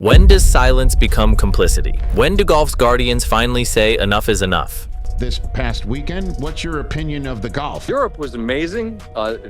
When does silence become complicity? When do golf's guardians finally say enough is enough? This past weekend, what's your opinion of the golf? Europe was amazing.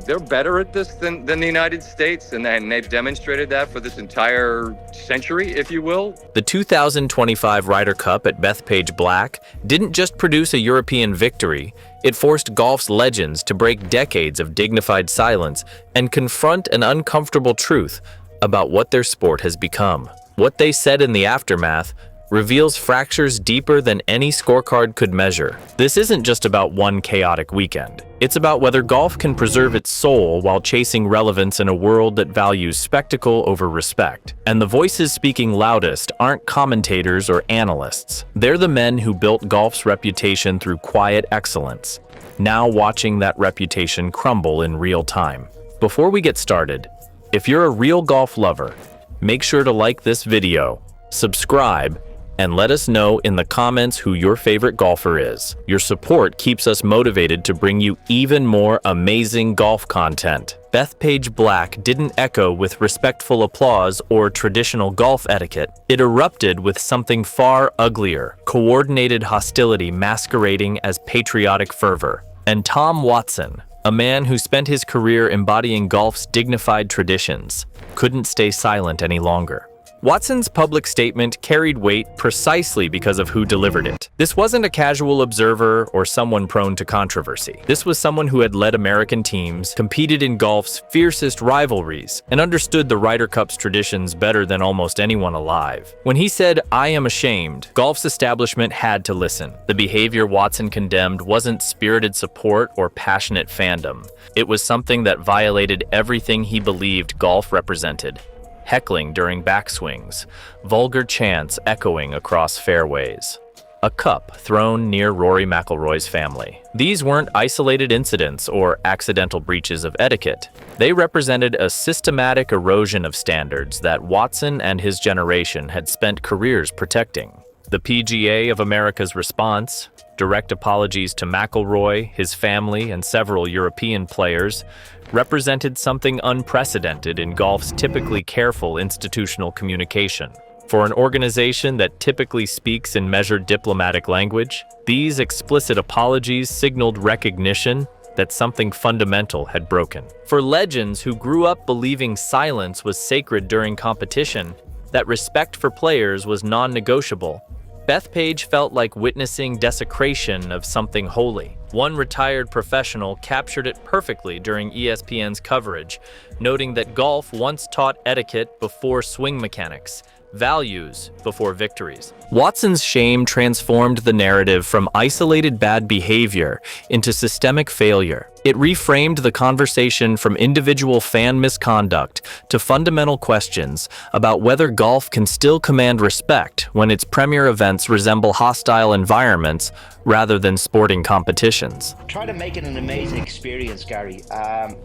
They're better at this than the United States, and they've demonstrated that for this entire century, if you will. The 2025 Ryder Cup at Bethpage Black didn't just produce a European victory, it forced golf's legends to break decades of dignified silence and confront an uncomfortable truth about what their sport has become. What they said in the aftermath reveals fractures deeper than any scorecard could measure. This isn't just about one chaotic weekend. It's about whether golf can preserve its soul while chasing relevance in a world that values spectacle over respect. And the voices speaking loudest aren't commentators or analysts. They're the men who built golf's reputation through quiet excellence, now watching that reputation crumble in real time. Before we get started, if you're a real golf lover, make sure to like this video, subscribe, and let us know in the comments who your favorite golfer is. Your support keeps us motivated to bring you even more amazing golf content. Bethpage Black didn't echo with respectful applause or traditional golf etiquette. It erupted with something far uglier, coordinated hostility masquerading as patriotic fervor. And Tom Watson, a man who spent his career embodying golf's dignified traditions, couldn't stay silent any longer. Watson's public statement carried weight precisely because of who delivered it. This wasn't a casual observer or someone prone to controversy. This was someone who had led American teams, competed in golf's fiercest rivalries, and understood the Ryder Cup's traditions better than almost anyone alive. When he said, "I am ashamed," golf's establishment had to listen. The behavior Watson condemned wasn't spirited support or passionate fandom. It was something that violated everything he believed golf represented. Heckling during backswings, vulgar chants echoing across fairways, a cup thrown near Rory McIlroy's family. These weren't isolated incidents or accidental breaches of etiquette. They represented a systematic erosion of standards that Watson and his generation had spent careers protecting. The PGA of America's response, direct apologies to McIlroy, his family, and several European players, represented something unprecedented in golf's typically careful institutional communication. For an organization that typically speaks in measured diplomatic language, these explicit apologies signaled recognition that something fundamental had broken. For legends who grew up believing silence was sacred during competition, that respect for players was non-negotiable, Bethpage felt like witnessing desecration of something holy. One retired professional captured it perfectly during ESPN's coverage, noting that golf once taught etiquette before swing mechanics, values before victories. Watson's shame transformed the narrative from isolated bad behavior into systemic failure. It reframed the conversation from individual fan misconduct to fundamental questions about whether golf can still command respect when its premier events resemble hostile environments rather than sporting competitions. Try to make it an amazing experience, Gary.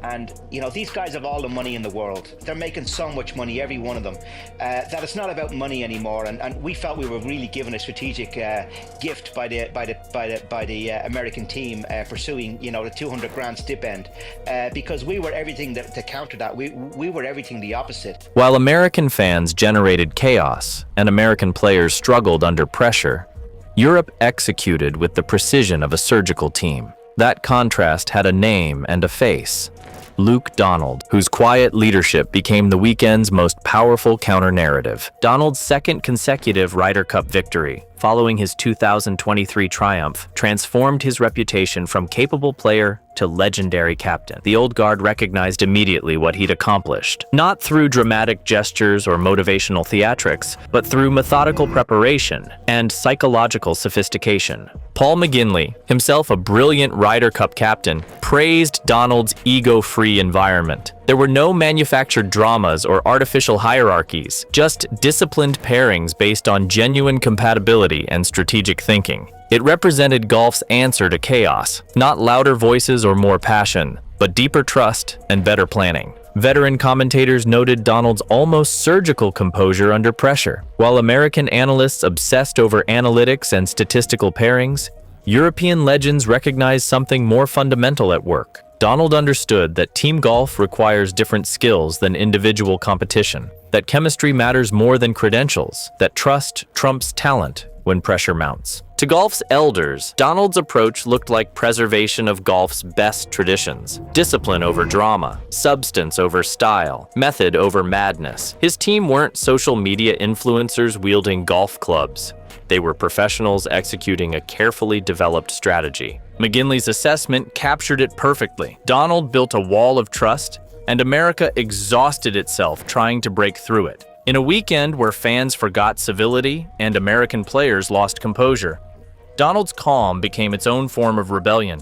And you know, these guys have all the money in the world. They're making so much money, every one of them, that it's not about money anymore. And we felt we were really given a strategic gift by the American team pursuing, you know, the 200 grand stipend, because we were everything to counter that. We were everything the opposite. While American fans generated chaos and American players struggled under pressure, Europe executed with the precision of a surgical team. That contrast had a name and a face: Luke Donald, whose quiet leadership became the weekend's most powerful counter-narrative. Donald's second consecutive Ryder Cup victory, following his 2023 triumph, transformed his reputation from capable player to legendary captain. The old guard recognized immediately what he'd accomplished, not through dramatic gestures or motivational theatrics, but through methodical preparation and psychological sophistication. Paul McGinley, himself a brilliant Ryder Cup captain, praised Donald's ego-free environment. There were no manufactured dramas or artificial hierarchies, just disciplined pairings based on genuine compatibility and strategic thinking. It represented golf's answer to chaos, not louder voices or more passion, but deeper trust and better planning. Veteran commentators noted Donald's almost surgical composure under pressure. While American analysts obsessed over analytics and statistical pairings, European legends recognized something more fundamental at work. Donald understood that team golf requires different skills than individual competition. that chemistry matters more than credentials, that trust trumps talent when pressure mounts. To golf's elders, Donald's approach looked like preservation of golf's best traditions. Discipline over drama, substance over style, method over madness. His team weren't social media influencers wielding golf clubs. They were professionals executing a carefully developed strategy. McGinley's assessment captured it perfectly. Donald built a wall of trust, and America exhausted itself trying to break through it. In a weekend where fans forgot civility and American players lost composure, Donald's calm became its own form of rebellion.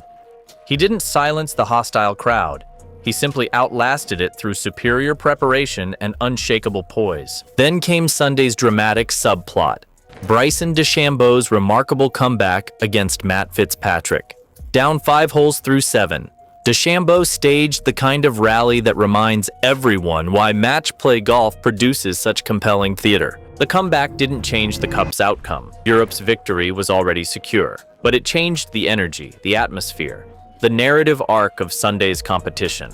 He didn't silence the hostile crowd. He simply outlasted it through superior preparation and unshakable poise. Then came Sunday's dramatic subplot: Bryson DeChambeau's remarkable comeback against Matt Fitzpatrick. Down 5 holes through 7, DeChambeau staged the kind of rally that reminds everyone why match play golf produces such compelling theater. The comeback didn't change the Cup's outcome. Europe's victory was already secure, but it changed the energy, the atmosphere, the narrative arc of Sunday's competition.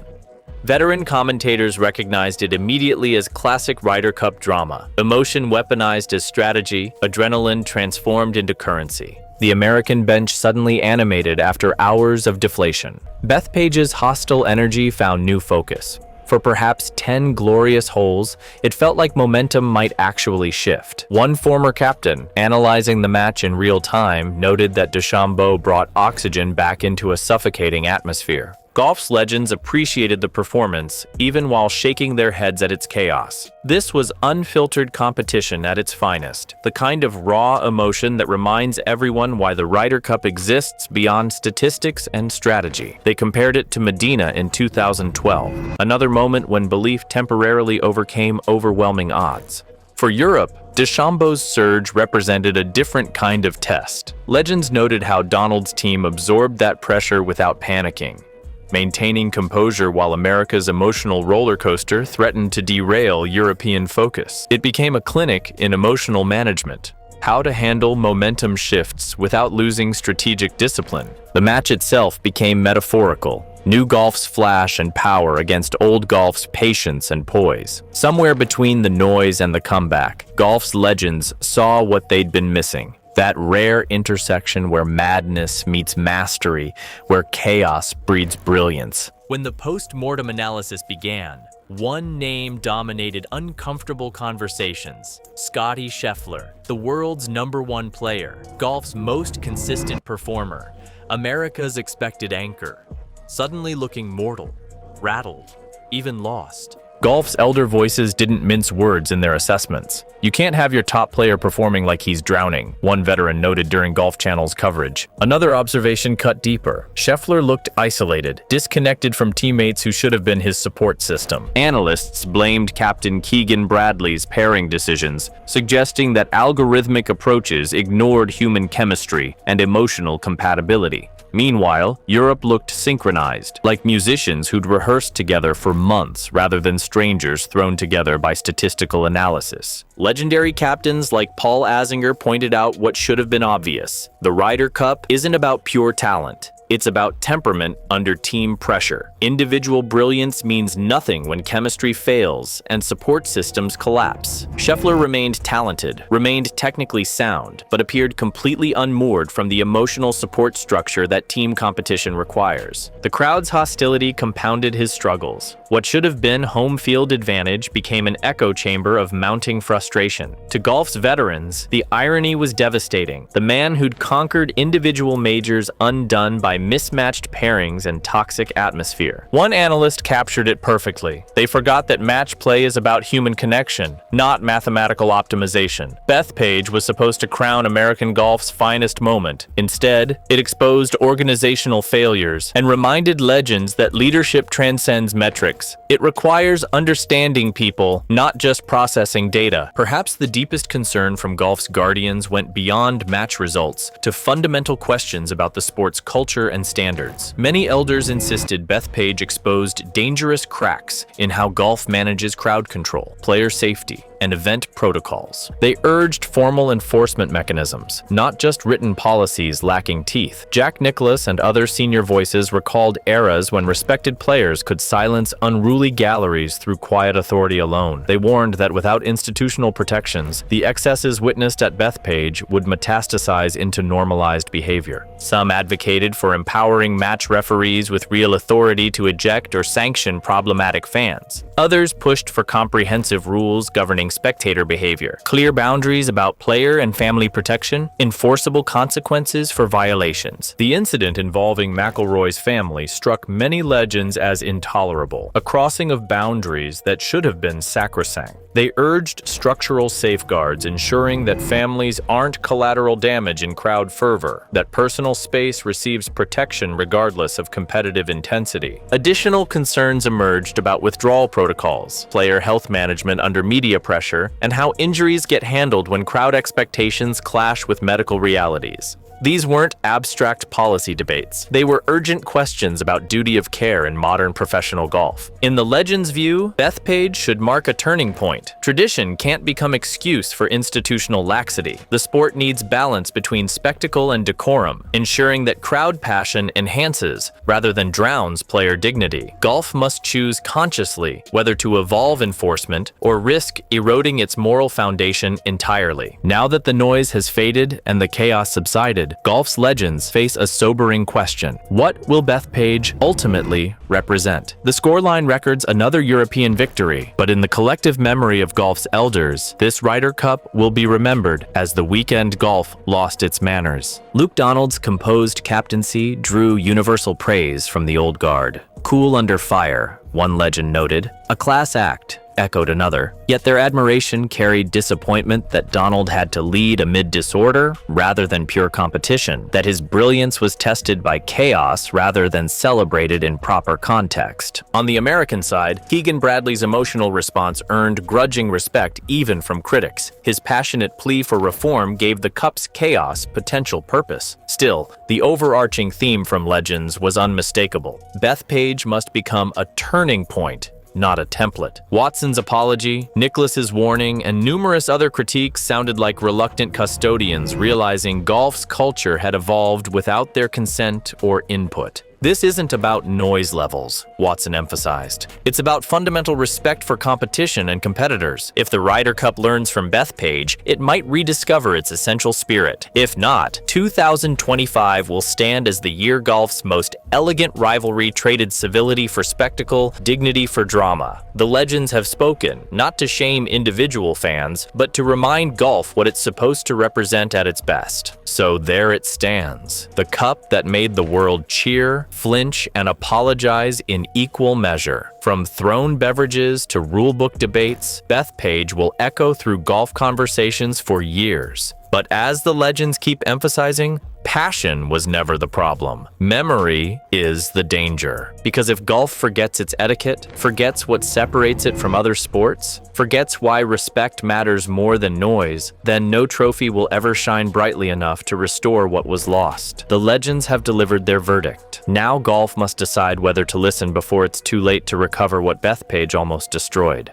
Veteran commentators recognized it immediately as classic Ryder Cup drama, emotion weaponized as strategy, adrenaline transformed into currency. The American bench suddenly animated after hours of deflation. Bethpage's hostile energy found new focus. For perhaps 10 glorious holes, it felt like momentum might actually shift. One former captain, analyzing the match in real time, noted that DeChambeau brought oxygen back into a suffocating atmosphere. Golf's legends appreciated the performance, even while shaking their heads at its chaos. This was unfiltered competition at its finest, the kind of raw emotion that reminds everyone why the Ryder Cup exists beyond statistics and strategy. They compared it to Medina in 2012, another moment when belief temporarily overcame overwhelming odds. For Europe, DeChambeau's surge represented a different kind of test. Legends noted how Donald's team absorbed that pressure without panicking, maintaining composure while America's emotional roller coaster threatened to derail European focus. It became a clinic in emotional management, how to handle momentum shifts without losing strategic discipline. The match itself became metaphorical, new golf's flash and power against old golf's patience and poise. Somewhere between the noise and the comeback, golf's legends saw what they'd been missing. That rare intersection where madness meets mastery, where chaos breeds brilliance. When the post-mortem analysis began, one name dominated uncomfortable conversations: Scottie Scheffler, the world's #1 player, golf's most consistent performer, America's expected anchor, suddenly looking mortal, rattled, even lost. Golf's elder voices didn't mince words in their assessments. "You can't have your top player performing like he's drowning," one veteran noted during Golf Channel's coverage. Another observation cut deeper. Scheffler looked isolated, disconnected from teammates who should have been his support system. Analysts blamed Captain Keegan Bradley's pairing decisions, suggesting that algorithmic approaches ignored human chemistry and emotional compatibility. Meanwhile, Europe looked synchronized, like musicians who'd rehearsed together for months rather than strangers thrown together by statistical analysis. Legendary captains like Paul Azinger pointed out what should have been obvious. The Ryder Cup isn't about pure talent. It's about temperament under team pressure. Individual brilliance means nothing when chemistry fails and support systems collapse. Scheffler remained talented, remained technically sound, but appeared completely unmoored from the emotional support structure that team competition requires. The crowd's hostility compounded his struggles. What should have been home field advantage became an echo chamber of mounting frustration. To golf's veterans, the irony was devastating. The man who'd conquered individual majors undone by mismatched pairings and toxic atmosphere. One analyst captured it perfectly. They forgot that match play is about human connection, not mathematical optimization. Bethpage was supposed to crown American golf's finest moment. Instead, it exposed organizational failures and reminded legends that leadership transcends metrics. It requires understanding people, not just processing data. Perhaps the deepest concern from golf's guardians went beyond match results to fundamental questions about the sport's culture culture and standards. Many elders insisted Bethpage exposed dangerous cracks in how golf manages crowd control, player safety, and event protocols. They urged formal enforcement mechanisms, not just written policies lacking teeth. Jack Nicklaus and other senior voices recalled eras when respected players could silence unruly galleries through quiet authority alone. They warned that without institutional protections, the excesses witnessed at Bethpage would metastasize into normalized behavior. Some advocated for empowering match referees with real authority to eject or sanction problematic fans. Others pushed for comprehensive rules governing spectator behavior, clear boundaries about player and family protection, enforceable consequences for violations. The incident involving McIlroy's family struck many legends as intolerable, a crossing of boundaries that should have been sacrosanct. They urged structural safeguards ensuring that families aren't collateral damage in crowd fervor, that personal space receives protection regardless of competitive intensity. Additional concerns emerged about withdrawal protocols, player health management under media pressure, and how injuries get handled when crowd expectations clash with medical realities. These weren't abstract policy debates. They were urgent questions about duty of care in modern professional golf. In the legend's view, Bethpage should mark a turning point. Tradition can't become excuse for institutional laxity. The sport needs balance between spectacle and decorum, ensuring that crowd passion enhances rather than drowns player dignity. Golf must choose consciously whether to evolve enforcement or risk eroding its moral foundation entirely. Now that the noise has faded and the chaos subsided, golf's legends face a sobering question. What will Bethpage ultimately represent? The scoreline records another European victory, but in the collective memory of golf's elders, this Ryder Cup will be remembered as the weekend golf lost its manners. Luke Donald's composed captaincy drew universal praise from the old guard. Cool under fire, one legend noted. A class act, echoed another. Yet their admiration carried disappointment that Donald had to lead amid disorder rather than pure competition, that his brilliance was tested by chaos rather than celebrated in proper context. On the American side, Keegan Bradley's emotional response earned grudging respect even from critics. His passionate plea for reform gave the Cup's chaos potential purpose. Still, the overarching theme from Legends was unmistakable. Bethpage must become a turning point, not a template. Watson's apology, Nicklaus's warning, and numerous other critiques sounded like reluctant custodians realizing golf's culture had evolved without their consent or input. This isn't about noise levels, Watson emphasized. It's about fundamental respect for competition and competitors. If the Ryder Cup learns from Bethpage, it might rediscover its essential spirit. If not, 2025 will stand as the year golf's most elegant rivalry traded civility for spectacle, dignity for drama. The legends have spoken, not to shame individual fans, but to remind golf what it's supposed to represent at its best. So there it stands, the cup that made the world cheer, flinch, and apologize in equal measure. From throne beverages to rulebook debates, Bethpage will echo through golf conversations for years. But as the legends keep emphasizing, passion was never the problem. Memory is the danger. Because if golf forgets its etiquette, forgets what separates it from other sports, forgets why respect matters more than noise, then no trophy will ever shine brightly enough to restore what was lost. The legends have delivered their verdict. Now golf must decide whether to listen before it's too late to recover what Bethpage almost destroyed.